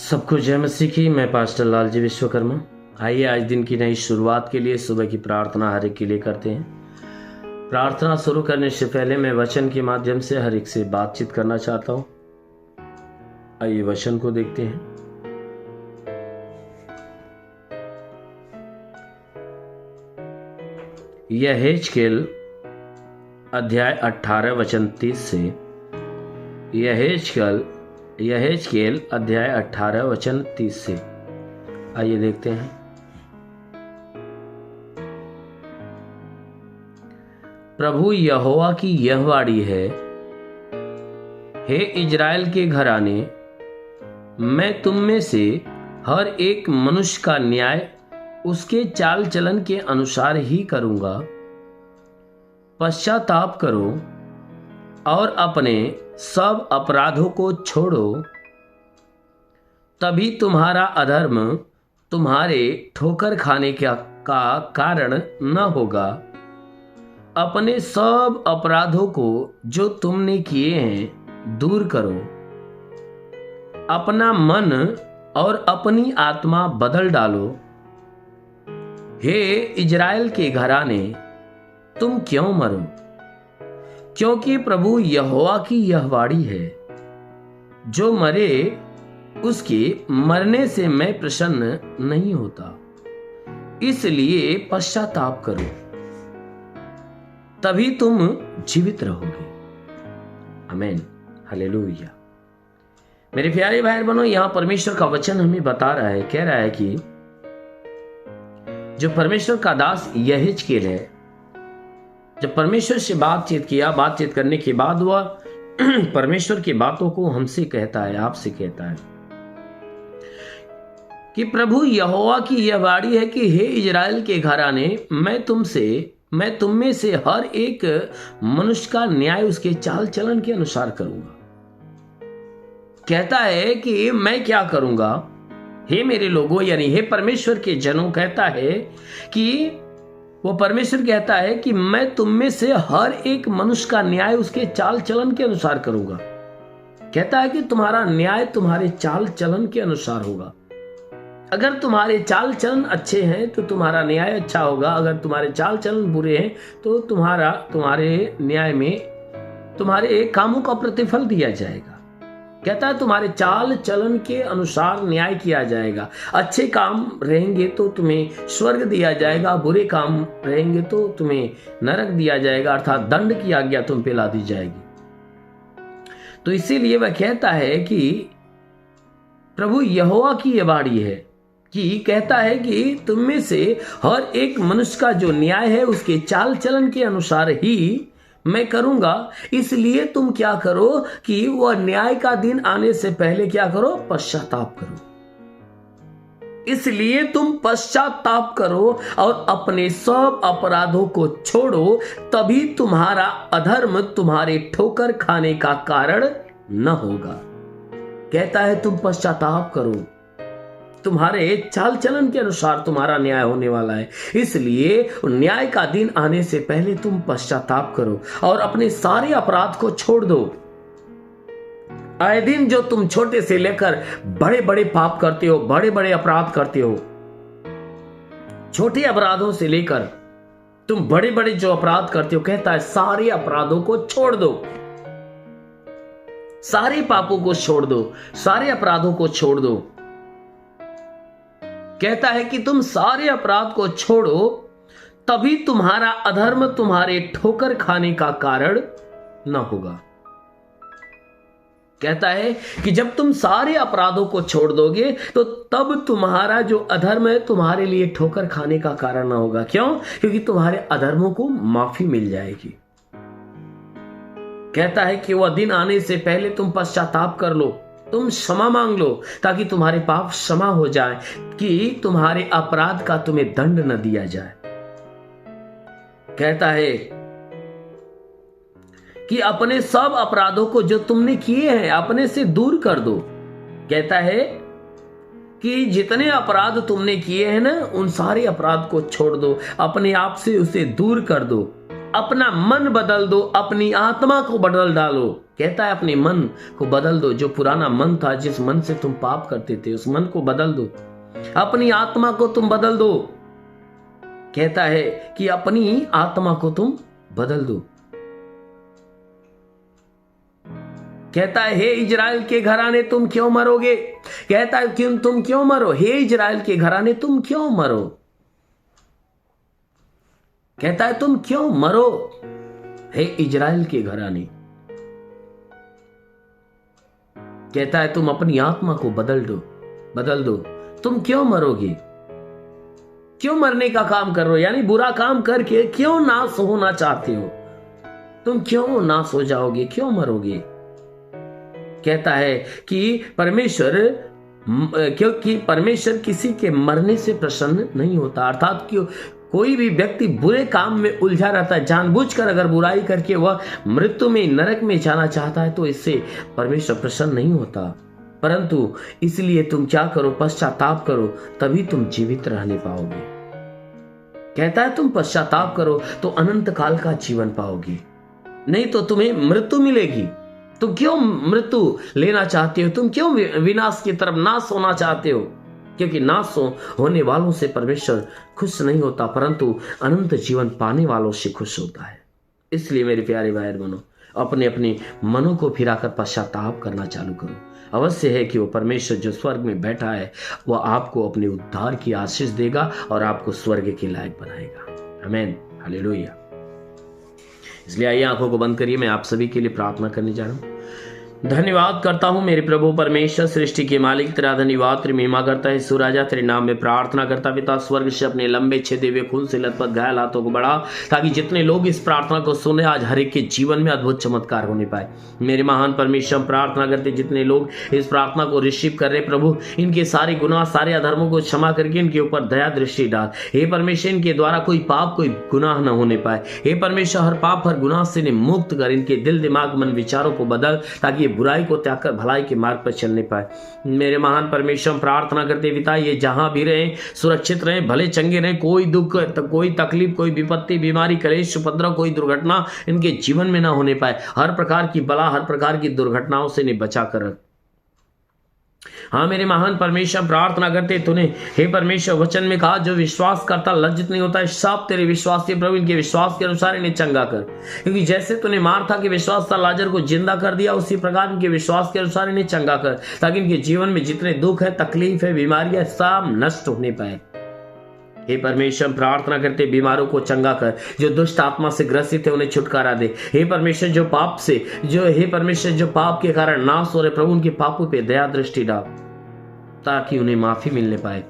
सबको जय मसीह की। मैं पास्टर लालजी विश्वकर्मा। आइए आज दिन की नई शुरुआत के लिए सुबह की प्रार्थना हर एक के लिए करते हैं। प्रार्थना शुरू करने से पहले मैं वचन के माध्यम से हर एक से बातचीत करना चाहता हूं। आइए वचन को देखते हैं। यहेजकेल अध्याय 18 वचन 30 से। यहेजकेल अध्याय 18 वचन 30 से। आइए देखते हैं। प्रभु यहोवा की यह वाणी है, हे इजराइल के घराने, मैं तुम में से हर एक मनुष्य का न्याय उसके चाल चलन के अनुसार ही करूंगा। पश्चाताप करो और अपने सब अपराधों को छोड़ो, तभी तुम्हारा अधर्म तुम्हारे ठोकर खाने का कारण न होगा। अपने सब अपराधों को जो तुमने किए हैं दूर करो। अपना मन और अपनी आत्मा बदल डालो। हे इजराइल के घराने, तुम क्यों मरो? क्योंकि प्रभु यहोवा की यह वाणी है, जो मरे उसके मरने से मैं प्रसन्न नहीं होता। इसलिए पश्चाताप करो, तभी तुम जीवित रहोगे। आमीन, हालेलुया। मेरे प्यारे भाई बहनों, यहां परमेश्वर का वचन हमें बता रहा है, कह रहा है कि जो परमेश्वर का दास यहेजकेल है, जब परमेश्वर से बातचीत करने के बाद वह परमेश्वर की बातों को हमसे कहता है, आपसे कहता है कि प्रभु यहोवा की यह वाणी है कि हे इजराइल के घराने, मैं तुम में से हर एक मनुष्य का न्याय उसके चाल चलन के अनुसार करूंगा। कहता है कि मैं क्या करूंगा? हे मेरे लोगों, यानी हे परमेश्वर के जनों, कहता है कि वो परमेश्वर कहता है कि मैं तुम में से हर एक मनुष्य का न्याय उसके चाल चलन के अनुसार करूंगा। कहता है कि तुम्हारा न्याय तुम्हारे चाल चलन के अनुसार होगा। अगर तुम्हारे चाल चलन अच्छे हैं तो तुम्हारा न्याय अच्छा होगा। अगर तुम्हारे चाल चलन बुरे हैं तो तुम्हारे न्याय में तुम्हारे कामों का प्रतिफल दिया जाएगा। कहता है तुम्हारे चाल चलन के अनुसार न्याय किया जाएगा। अच्छे काम रहेंगे तो तुम्हें स्वर्ग दिया जाएगा, बुरे काम रहेंगे तो तुम्हें नरक दिया जाएगा, अर्थात दंड की आज्ञा तुम पे ला दी जाएगी। तो इसीलिए वह कहता है कि प्रभु यहोवा की यह वाणी है कि कहता है कि तुम में से हर एक मनुष्य का जो न्याय है उसके चाल चलन के अनुसार ही मैं करूंगा। इसलिए तुम क्या करो कि वह न्याय का दिन आने से पहले क्या करो? पश्चाताप करो। इसलिए तुम पश्चाताप करो और अपने सब अपराधों को छोड़ो, तभी तुम्हारा अधर्म तुम्हारे ठोकर खाने का कारण न होगा। कहता है तुम पश्चाताप करो, तुम्हारे चाल चलन के अनुसार तुम्हारा न्याय होने वाला है। इसलिए न्याय का दिन आने से पहले तुम पश्चाताप करो और अपने सारे अपराध को छोड़ दो। आए दिन जो तुम छोटे से लेकर बड़े बड़े पाप करते हो, बड़े बड़े अपराध करते हो, छोटे अपराधों से लेकर तुम बड़े बड़े जो अपराध करते हो, कहता है सारे अपराधों को छोड़ दो, सारे पापों को छोड़ दो, सारे अपराधों को छोड़ दो। कहता है कि तुम सारे अपराध को छोड़ो, तभी तुम्हारा अधर्म तुम्हारे ठोकर खाने का कारण न होगा। कहता है कि जब तुम सारे अपराधों को छोड़ दोगे तो तब तुम्हारा जो अधर्म है तुम्हारे लिए ठोकर खाने का कारण न होगा। क्यों? क्योंकि तुम्हारे अधर्मों को माफी मिल जाएगी। कहता है कि वह दिन आने से पहले तुम पश्चाताप कर लो, तुम क्षमा मांग लो, ताकि तुम्हारे पाप क्षमा हो जाए, कि तुम्हारे अपराध का तुम्हें दंड न दिया जाए। कहता है कि अपने सब अपराधों को जो तुमने किए हैं अपने से दूर कर दो। कहता है कि जितने अपराध तुमने किए हैं ना, उन सारे अपराध को छोड़ दो, अपने आप से उसे दूर कर दो, अपना मन बदल दो, अपनी आत्मा को बदल डालो। कहता है अपने मन को बदल दो। जो पुराना मन था, जिस मन से तुम पाप करते थे, उस मन को बदल दो। अपनी आत्मा को तुम बदल दो। कहता है कि अपनी आत्मा को तुम बदल दो। कहता है हे इजराइल के घराने तुम क्यों मरोगे। कहता है क्यों तुम क्यों मरो, हे इजराइल के घराने तुम क्यों मरो। कहता है तुम क्यों मरो, हे इजराइल के घराने। कहता है तुम अपनी आत्मा को बदल दो। तुम क्यों मरोगे, क्यों मरने का काम कर रहे हो, यानी बुरा काम करके क्यों नाश होना चाहते हो। तुम क्यों नाश हो जाओगे, क्यों मरोगे। कहता है कि क्योंकि परमेश्वर किसी के मरने से प्रसन्न नहीं होता। अर्थात कि कोई भी व्यक्ति बुरे काम में उलझा रहता है, जानबूझकर अगर बुराई करके वह मृत्यु में, नरक में जाना चाहता है, तो इससे परमेश्वर प्रसन्न नहीं होता। परंतु इसलिए तुम क्या करो, पश्चाताप करो, तभी तुम जीवित रहने पाओगे। कहता है तुम पश्चाताप करो तो अनंत काल का जीवन पाओगे, नहीं तो तुम्हें मृत्यु मिलेगी। तुम क्यों मृत्यु लेना चाहते हो, तुम क्यों विनाश की तरफ, नाश होना चाहते हो। क्योंकि नाश होने वालों से परमेश्वर खुश नहीं होता, परंतु अनंत जीवन पाने वालों से खुश होता है। इसलिए मेरे प्यारे भाई बहनों, अपने अपने मनों को फिराकर पश्चाताप करना चालू करो। अवश्य है कि वो परमेश्वर जो स्वर्ग में बैठा है, वह आपको अपने उद्धार की आशीष देगा और आपको स्वर्ग के लायक बनाएगा। आमीन, हालेलुया। इसलिए आइए आंखों को बंद करिए, मैं आप सभी के लिए प्रार्थना करने जा रहा हूं। धन्यवाद करता हूं मेरे प्रभु परमेश्वर, सृष्टि के मालिक, तेरा धन्यवाद, तेरी महिमा करता है सुराजा, तेरे नाम में प्रार्थना करता पिता, स्वर्ग से अपने लंबे छेदे हुए खून से लथपथ घायल हाथों को बढ़ा, ताकि जितने लोग इस प्रार्थना को सुने, आज हर एक के जीवन में अद्भुत चमत्कार होने पाए। मेरे महान परमेश्वर, प्रार्थना करते जितने लोग इस प्रार्थना को रिसीव कर रहे प्रभु, इनके सारे गुनाह, सारे अधर्मों को क्षमा करके इनके ऊपर दया दृष्टि डाल। हे परमेश्वर, इनके द्वारा कोई पाप, कोई गुनाह न होने पाए। हे परमेश्वर, हर पाप, हर गुनाह से इन्हें मुक्त कर, इनके दिल, दिमाग, मन, विचारों को बदल, ताकि बुराई को त्याग कर भलाई के मार्ग पर चलने पाए। मेरे महान परमेश्वर, प्रार्थना करते पिता, ये जहां भी रहे सुरक्षित रहे, भले चंगे रहे, कोई दुख, कोई तकलीफ, कोई विपत्ति, बीमारी, कलेश, उपद्रव, कोई दुर्घटना इनके जीवन में ना होने पाए। हर प्रकार की बला, हर प्रकार की दुर्घटनाओं से इन्हें बचा कर रख। हाँ मेरे महान परमेश्वर, प्रार्थना करते तूने हे परमेश्वर वचन में कहा, जो विश्वास करता लज्जित नहीं होता है। सब तेरे विश्वास के प्रभु, इनके विश्वास के अनुसार इन्हें चंगा कर। क्योंकि जैसे तूने मार्था के विश्वास था लाजर को जिंदा कर दिया, उसी प्रकार इनके विश्वास के अनुसार इन्हें चंगा कर, ताकि इनके जीवन में जितने दुख है, तकलीफ है, बीमारियां, सब नष्ट होने पाए। हे परमेश्वर, प्रार्थना करते बीमारों को चंगा कर, जो दुष्ट आत्मा से ग्रसित है उन्हें छुटकारा दे। हे परमेश्वर, जो पाप से, हे परमेश्वर, जो पाप के कारण नाश हो रहे प्रभु, उनके पापों पे दया दृष्टि डाल, ताकि उन्हें माफी मिलने पाए।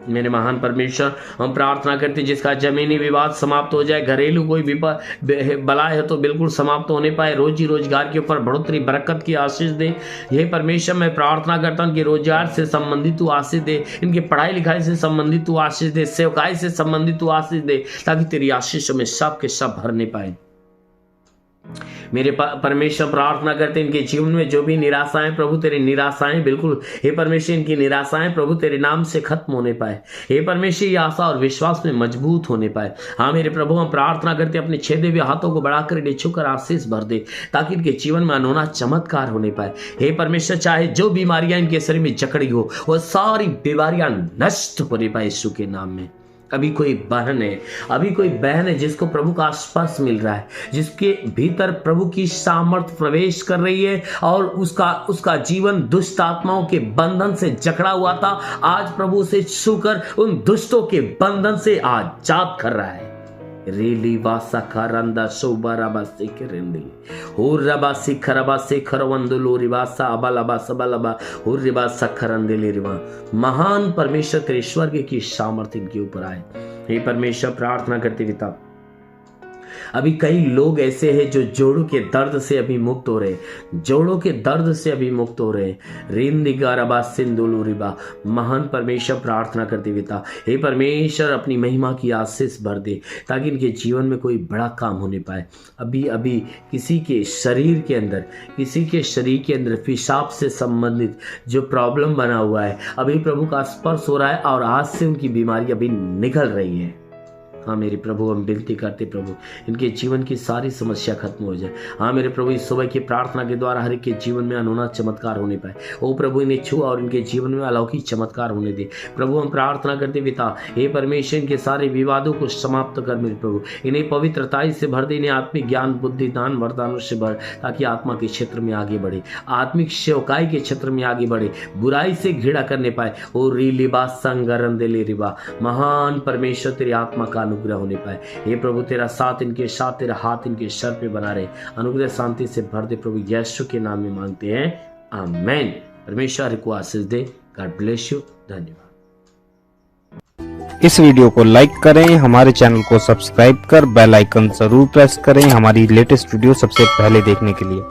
मेरे महान परमेश्वर, हम प्रार्थना करते जिसका जमीनी विवाद समाप्त हो जाए, घरेलू कोई बलाय है तो बिल्कुल समाप्त होने पाए, रोजी रोजगार के ऊपर बढ़ोतरी, बरकत की आशीष दे। हे परमेश्वर, मैं प्रार्थना करता हूं कि रोजगार से संबंधित तू आशीष दे, इनके पढ़ाई लिखाई से संबंधित तू आशीष दे, सेवकाई से संबंधित तू आशीष दे, ताकि तेरी आशीषों में सब के सब भरने पाए। मेरे परमेश्वर, प्रार्थना करते इनके जीवन में जो भी निराशाएं प्रभु, तेरी निराशाएं बिल्कुल, हे परमेश्वर, इनकी निराशाएं प्रभु तेरे नाम से खत्म होने पाए। हे परमेश्वर, ये आशा और विश्वास में मजबूत होने पाए। हाँ मेरे प्रभु, हम प्रार्थना करते अपने छेदे हुए हाथों को बढ़ाकर इन्हें छूकर आशीष भर दे, ताकि इनके जीवन में अनोखा चमत्कार होने पाए। हे परमेश्वर, चाहे जो बीमारियां इनके शरीर में जकड़ी हो, वह सारी बीमारियां नष्ट होने पाए यीशु के नाम में। अभी कोई बहन है जिसको प्रभु का स्पर्श मिल रहा है, जिसके भीतर प्रभु की सामर्थ प्रवेश कर रही है, और उसका जीवन दुष्ट आत्माओं के बंधन से जकड़ा हुआ था, आज प्रभु से छूकर उन दुष्टों के बंधन से आजाद कर रहा है। रेली वासा खरंदा सोबराबा सिकरेंदी होरबा सिखरबा सिखरवंदुलो रिवासा अबलबा सबलबा होरबा सखरंदेले रिवा। महान परमेश्वर तेरे स्वर्ग की सामर्थ्य इनके ऊपर आए। हे परमेश्वर, प्रार्थना करते पिता, अभी कई लोग ऐसे हैं जो जोड़ों के दर्द से अभी मुक्त हो रहे, जोड़ों के दर्द से अभी मुक्त हो रहे। रिंदिगारबा सिंदुलुरिबा। महान परमेश्वर, प्रार्थना करते पिता, हे परमेश्वर, अपनी महिमा की आशीष भर दे, ताकि इनके जीवन में कोई बड़ा काम होने पाए। अभी किसी के शरीर के अंदर पेशाब से संबंधित जो प्रॉब्लम बना हुआ है, अभी प्रभु का स्पर्श हो रहा है और आज से उनकी बीमारी अभी निकल रही है। हाँ मेरे प्रभु, हम विनती करते प्रभु, इनके जीवन की सारी समस्या खत्म हो जाए। हाँ मेरे प्रभु, इस सुबह की प्रार्थना के द्वारा हर एक के जीवन में अनोना चमत्कार होने पाए। ओ प्रभु, इन्हें छुआ और इनके जीवन में अलौकिक चमत्कार होने दे प्रभु। हम प्रार्थना करते पिता, हे परमेश्वर, इनके सारे विवादों को समाप्त कर मेरे प्रभु, इन्हें पवित्रताई से भर दे, इन्हें आत्मिक ज्ञान बुद्धि दान वरदानों से भर, ताकि आत्मा के क्षेत्र में आगे बढ़े, आत्मिक सेवकाई के क्षेत्र में आगे बढ़े, बुराई से घृणा करने पाए। ओ रीलिबा संगरन दे ले रिबा, महान परमेश्वर तेरी आत्मा का अनुग्रह होने पाए। हे प्रभु, तेरा साथ इनके साथ, तेरा हाथ इनके सर पे बना रहे, अनुग्रह शांति से भर दे प्रभु। यीशु के नाम में मांगते हैं, आमेन। परमेश्वर को आशीष दे। God bless you. धन्यवाद। इस वीडियो को लाइक करें, हमारे चैनल को सब्सक्राइब कर बेल आइकन जरूर प्रेस करें हमारी लेटेस्ट वीडियो सबसे पहले देखने के लिए।